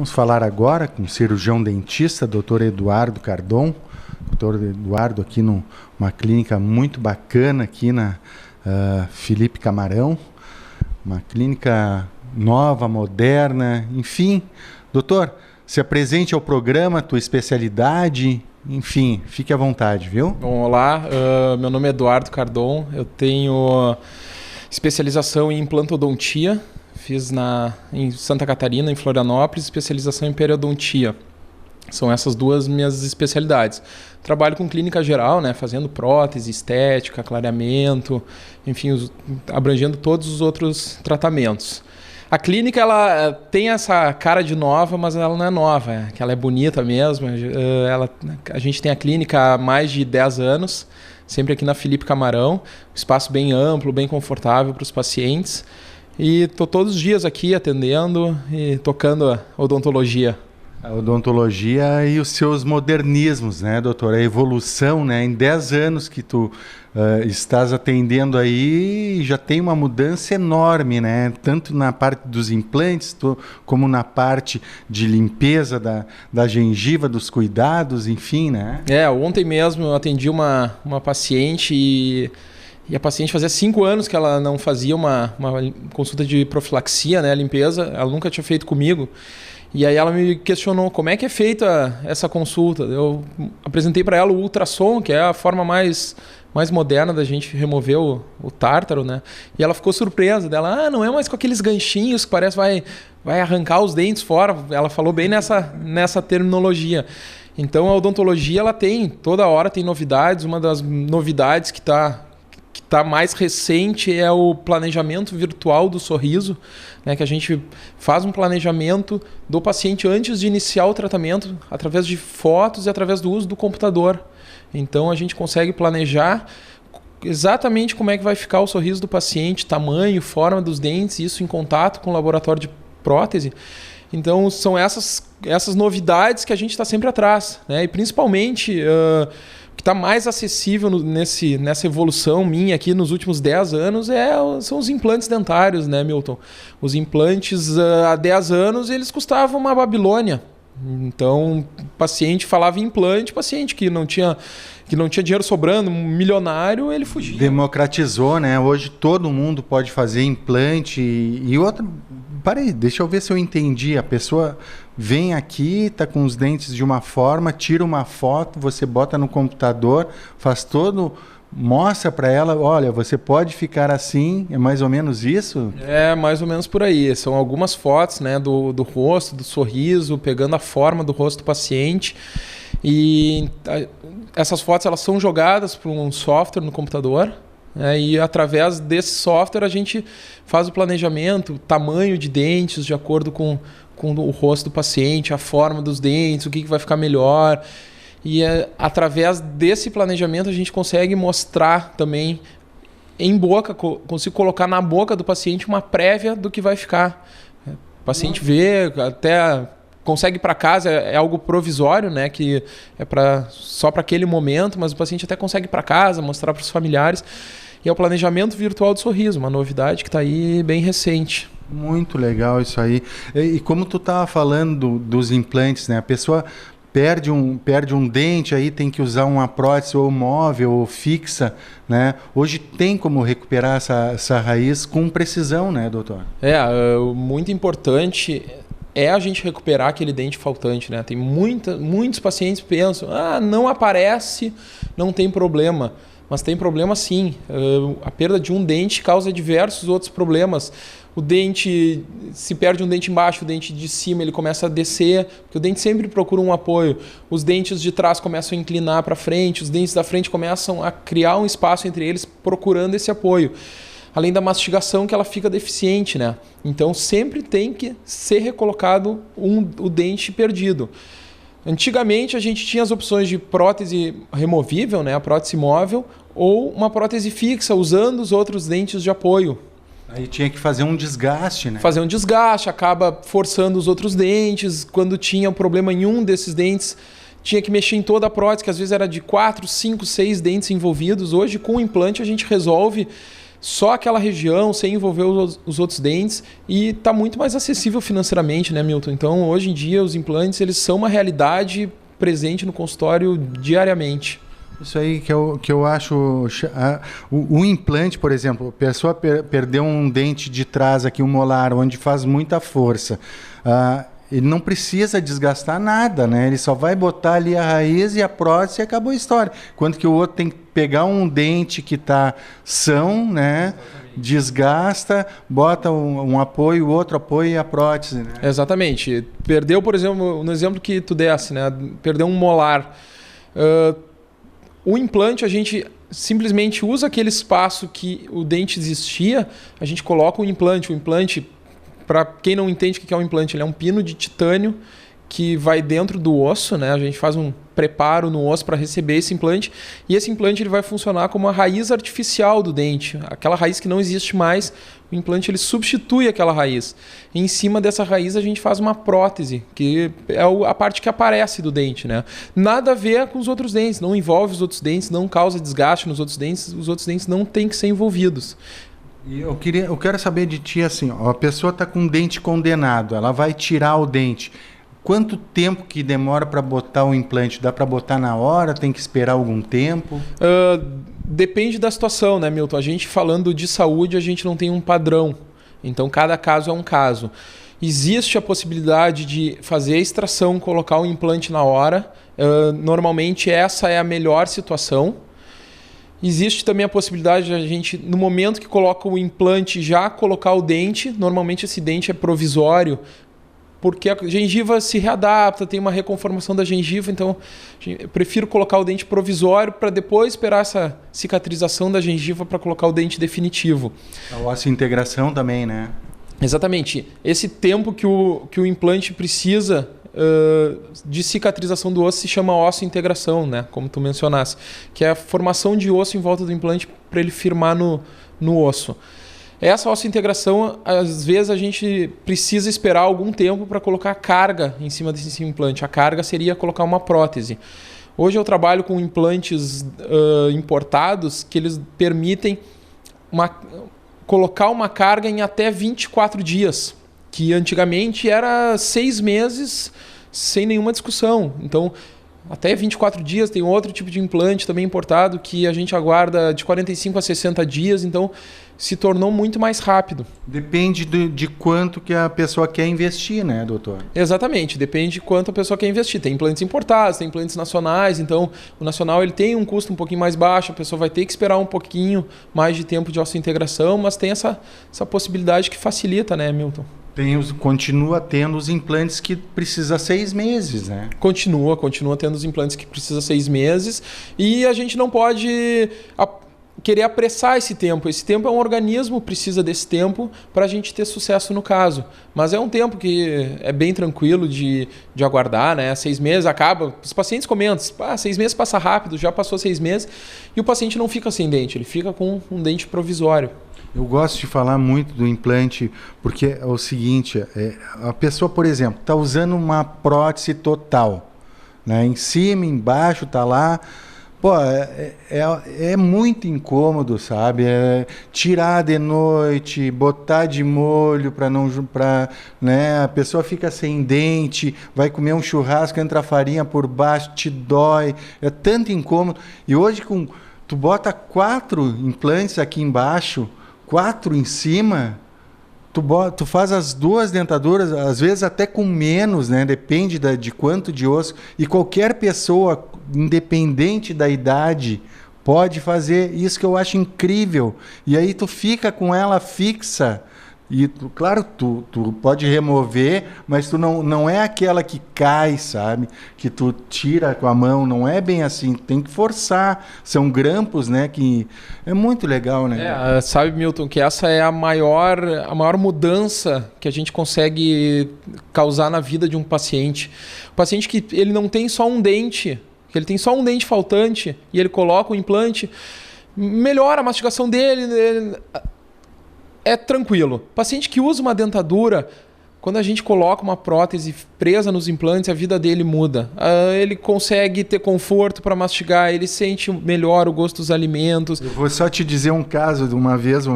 Vamos falar agora com o cirurgião dentista, Dr. Eduardo Cardon. Dr. Eduardo aqui numa clínica muito bacana aqui na Felipe Camarão. Uma clínica nova, moderna, enfim. Doutor, se apresente ao programa, tua especialidade, enfim, fique à vontade, viu? Bom, olá, meu nome é Eduardo Cardon, eu tenho especialização em implantodontia, fiz em Santa Catarina, em Florianópolis, especialização em periodontia. São essas duas minhas especialidades. Trabalho com clínica geral, né, fazendo prótese, estética, clareamento, enfim, abrangendo todos os outros tratamentos. A clínica ela tem essa cara de nova, mas ela não é nova, que ela é bonita mesmo. A gente tem a clínica há mais de 10 anos, sempre aqui na Felipe Camarão, um espaço bem amplo, bem confortável para os pacientes. E estou todos os dias aqui atendendo e tocando a odontologia. A odontologia e os seus modernismos, né, doutor? A evolução, né? Em 10 anos que tu estás atendendo aí, já tem uma mudança enorme, né? Tanto na parte dos implantes, como na parte de limpeza da gengiva, dos cuidados, enfim, né? Ontem mesmo eu atendi uma paciente e a paciente fazia 5 anos que ela não fazia uma consulta de profilaxia, né, limpeza, ela nunca tinha feito comigo. E aí ela me questionou como é que é feita essa consulta. Eu apresentei para ela o ultrassom, que é a forma mais moderna da gente remover o tártaro, né? E ela ficou surpresa dela. Não é mais com aqueles ganchinhos que parece vai arrancar os dentes fora. Ela falou bem nessa terminologia. Então a odontologia ela toda hora tem novidades. Uma das novidades que está mais recente é o planejamento virtual do sorriso, né, que a gente faz um planejamento do paciente antes de iniciar o tratamento, através de fotos e através do uso do computador. Então a gente consegue planejar exatamente como é que vai ficar o sorriso do paciente, tamanho, forma dos dentes, isso em contato com o laboratório de prótese. Então são essas novidades que a gente está sempre atrás, né? E principalmente o que está mais acessível nessa evolução minha aqui nos últimos 10 anos são os implantes dentários, né, Milton? Os implantes há 10 anos eles custavam uma Babilônia. Então, paciente falava em implante, paciente que não tinha dinheiro sobrando, um milionário, ele fugia. Democratizou, né? Hoje todo mundo pode fazer implante e outra... Peraí, deixa eu ver se eu entendi. A pessoa vem aqui, tá com os dentes de uma forma, tira uma foto, você bota no computador, faz todo... Mostra para ela, olha, você pode ficar assim, é mais ou menos isso? É mais ou menos por aí. São algumas fotos, né, do rosto, do sorriso, pegando a forma do rosto do paciente. E essas fotos elas são jogadas para um software no computador, né, e através desse software a gente faz o planejamento, tamanho de dentes de acordo com o rosto do paciente, a forma dos dentes, o que vai ficar melhor. E através desse planejamento a gente consegue mostrar também em boca, consigo colocar na boca do paciente uma prévia do que vai ficar. O paciente vê, até consegue ir para casa, é algo provisório, né, que é só para aquele momento, mas o paciente até consegue ir para casa, mostrar para os familiares. E é o planejamento virtual do sorriso, uma novidade que está aí bem recente. Muito legal isso aí. E como tu estava falando dos implantes, né, a pessoa... Perde um dente, aí tem que usar uma prótese ou móvel ou fixa, né? Hoje tem como recuperar essa raiz com precisão, né, doutor? Muito importante é a gente recuperar aquele dente faltante, né? Tem muitos pacientes que pensam, não aparece, não tem problema. Mas tem problema sim. A perda de um dente causa diversos outros problemas. O dente, se perde um dente embaixo, o dente de cima ele começa a descer, porque o dente sempre procura um apoio. Os dentes de trás começam a inclinar para frente, os dentes da frente começam a criar um espaço entre eles procurando esse apoio. Além da mastigação que ela fica deficiente, né? Então sempre tem que ser recolocado o dente perdido. Antigamente a gente tinha as opções de prótese removível, né, a prótese móvel, ou uma prótese fixa, usando os outros dentes de apoio. Aí tinha que fazer um desgaste, né? Fazer um desgaste, acaba forçando os outros dentes. Quando tinha um problema em um desses dentes, tinha que mexer em toda a prótese, que às vezes era de 4, 5, 6 dentes envolvidos. Hoje, com o implante, a gente resolve só aquela região, sem envolver os outros dentes, e está muito mais acessível financeiramente, né, Milton? Então, hoje em dia, os implantes eles são uma realidade presente no consultório diariamente. Isso aí que eu acho... O implante, por exemplo, a pessoa perdeu um dente de trás aqui, um molar, onde faz muita força. Ele não precisa desgastar nada, né? Ele só vai botar ali a raiz e a prótese e acabou a história. Enquanto que o outro tem que pegar um dente que está são, né? Desgasta, bota um apoio, o outro apoio e a prótese, né? Exatamente. Perdeu, por exemplo, no exemplo que tu desse, né? Perdeu um molar. O implante, a gente simplesmente usa aquele espaço que o dente existia, a gente coloca o implante. O implante, para quem não entende o que é um implante, ele é um pino de titânio que vai dentro do osso, né? A gente faz um preparo no osso para receber esse implante, e esse implante ele vai funcionar como a raiz artificial do dente, aquela raiz que não existe mais. O implante ele substitui aquela raiz. E em cima dessa raiz a gente faz uma prótese, que é a parte que aparece do dente, né? Nada a ver com os outros dentes, não envolve os outros dentes, não causa desgaste nos outros dentes, os outros dentes não têm que ser envolvidos. E eu quero saber de ti assim, ó, a pessoa está com um dente condenado, ela vai tirar o dente. Quanto tempo que demora para botar o implante? Dá para botar na hora? Tem que esperar algum tempo? Depende da situação, né, Milton? A gente falando de saúde, a gente não tem um padrão. Então, cada caso é um caso. Existe a possibilidade de fazer a extração, colocar o implante na hora. Normalmente, essa é a melhor situação. Existe também a possibilidade de a gente, no momento que coloca o implante, já colocar o dente. Normalmente, esse dente é provisório, porque a gengiva se readapta, tem uma reconformação da gengiva, então eu prefiro colocar o dente provisório para depois esperar essa cicatrização da gengiva para colocar o dente definitivo. A osso-integração também, né? Exatamente. Esse tempo que o implante precisa de cicatrização do osso se chama osso-integração, né? Como tu mencionaste, que é a formação de osso em volta do implante para ele firmar no osso. Essa osso-integração, às vezes a gente precisa esperar algum tempo para colocar carga em cima desse implante. A carga seria colocar uma prótese. Hoje eu trabalho com implantes importados que eles permitem colocar uma carga em até 24 dias, que antigamente era 6 meses sem nenhuma discussão. Então, até 24 dias tem outro tipo de implante também importado que a gente aguarda de 45 a 60 dias, então se tornou muito mais rápido. Depende de quanto que a pessoa quer investir, né, doutor? Exatamente, depende de quanto a pessoa quer investir. Tem implantes importados, tem implantes nacionais, então o nacional ele tem um custo um pouquinho mais baixo, a pessoa vai ter que esperar um pouquinho mais de tempo de osso-integração, mas tem essa possibilidade que facilita, né, Milton? Continua tendo os implantes que precisa 6 meses, né? Continua tendo os implantes que precisa 6 meses e a gente não pode querer apressar esse tempo. Esse tempo é um organismo, precisa desse tempo para a gente ter sucesso no caso. Mas é um tempo que é bem tranquilo de aguardar, né? 6 meses acaba, os pacientes comentam, 6 meses passa rápido, já passou 6 meses e o paciente não fica sem dente, ele fica com um dente provisório. Eu gosto de falar muito do implante porque é o seguinte, a pessoa, por exemplo, está usando uma prótese total, né? Em cima, embaixo, está lá. Pô, é muito incômodo, sabe? Tirar de noite, botar de molho né? A pessoa fica sem dente, vai comer um churrasco, entra farinha por baixo, te dói, é tanto incômodo. E hoje tu bota 4 implantes aqui embaixo, 4 em cima, tu faz as 2 dentaduras, às vezes até com menos, né? Depende de quanto de osso. E qualquer pessoa, independente da idade, pode fazer isso, que eu acho incrível. E aí tu fica com ela fixa. E claro, tu pode remover, mas tu não é aquela que cai, sabe? Que tu tira com a mão, não é bem assim, tem que forçar. São grampos, né? Que é muito legal, né? Sabe, Milton, que essa é a maior mudança que a gente consegue causar na vida de um paciente. O paciente que ele não tem só um dente, que ele tem só um dente faltante e ele coloca o implante, melhora a mastigação dele, é tranquilo. Paciente que usa uma dentadura, Quando a gente coloca uma prótese presa nos implantes, a vida dele muda. Ele consegue ter conforto para mastigar, ele sente melhor o gosto dos alimentos. Eu vou só te dizer um caso de uma vez,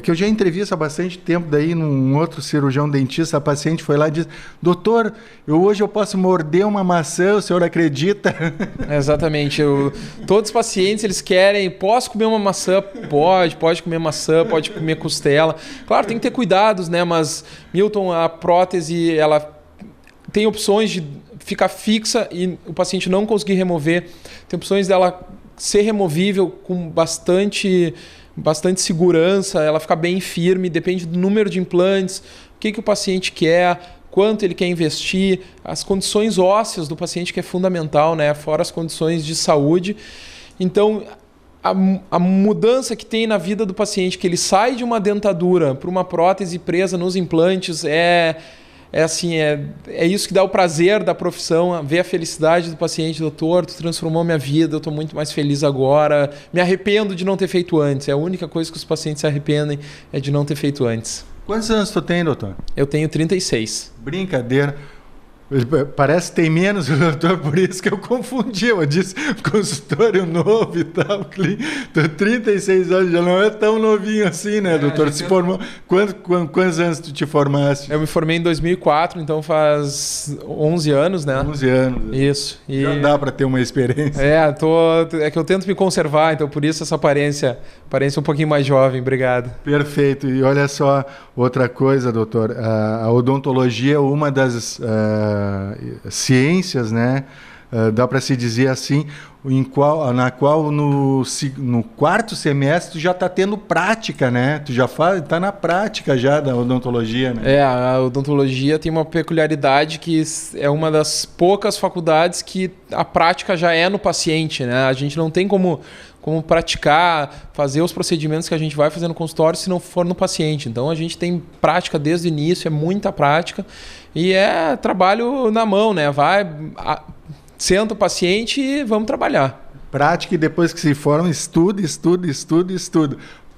que eu já entrevisto há bastante tempo, daí num outro cirurgião dentista, a paciente foi lá e disse: doutor, hoje eu posso morder uma maçã, o senhor acredita? Exatamente. Todos os pacientes, eles querem, posso comer uma maçã? Pode comer maçã, pode comer costela. Claro, tem que ter cuidados, né? Mas, Milton, a prótese, ela tem opções de ficar fixa e o paciente não conseguir remover. Tem opções dela ser removível com bastante segurança, ela ficar bem firme, depende do número de implantes, o que o paciente quer, quanto ele quer investir, as condições ósseas do paciente, que é fundamental, né? Fora as condições de saúde. Então, a mudança que tem na vida do paciente, que ele sai de uma dentadura para uma prótese presa nos implantes, é isso que dá o prazer da profissão, ver a felicidade do paciente. Doutor, tu transformou minha vida, eu estou muito mais feliz agora, me arrependo de não ter feito antes. É a única coisa que os pacientes se arrependem, é de não ter feito antes. Quantos anos tu tem, doutor? Eu tenho 36. Brincadeira. Parece que tem menos, doutor, por isso que eu confundi. Eu disse consultório novo e tal. 36 anos, já não é tão novinho assim, né, doutor? Se formou. Quantos anos tu te formaste? Eu me formei em 2004, então faz 11 anos, né? 11 anos. Isso. Já dá para ter uma experiência. É que eu tento me conservar, então por isso essa aparência um pouquinho mais jovem. Obrigado. Perfeito. E olha só, outra coisa, doutor. A odontologia é uma das ciências, né? Dá para se dizer assim, na qual no quarto semestre tu já está tendo prática, né? Tu já está na prática já da odontologia, né? A odontologia tem uma peculiaridade que é uma das poucas faculdades que a prática já é no paciente, né? A gente não tem como praticar, fazer os procedimentos que a gente vai fazer no consultório se não for no paciente. Então a gente tem prática desde o início, é muita prática e é trabalho na mão, né? Senta o paciente e vamos trabalhar. Prática e depois que se forma, estuda.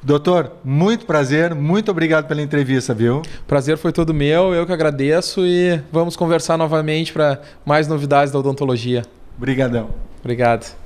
Doutor, muito prazer, muito obrigado pela entrevista, viu? Prazer foi todo meu, eu que agradeço e vamos conversar novamente para mais novidades da odontologia. Obrigadão. Obrigado.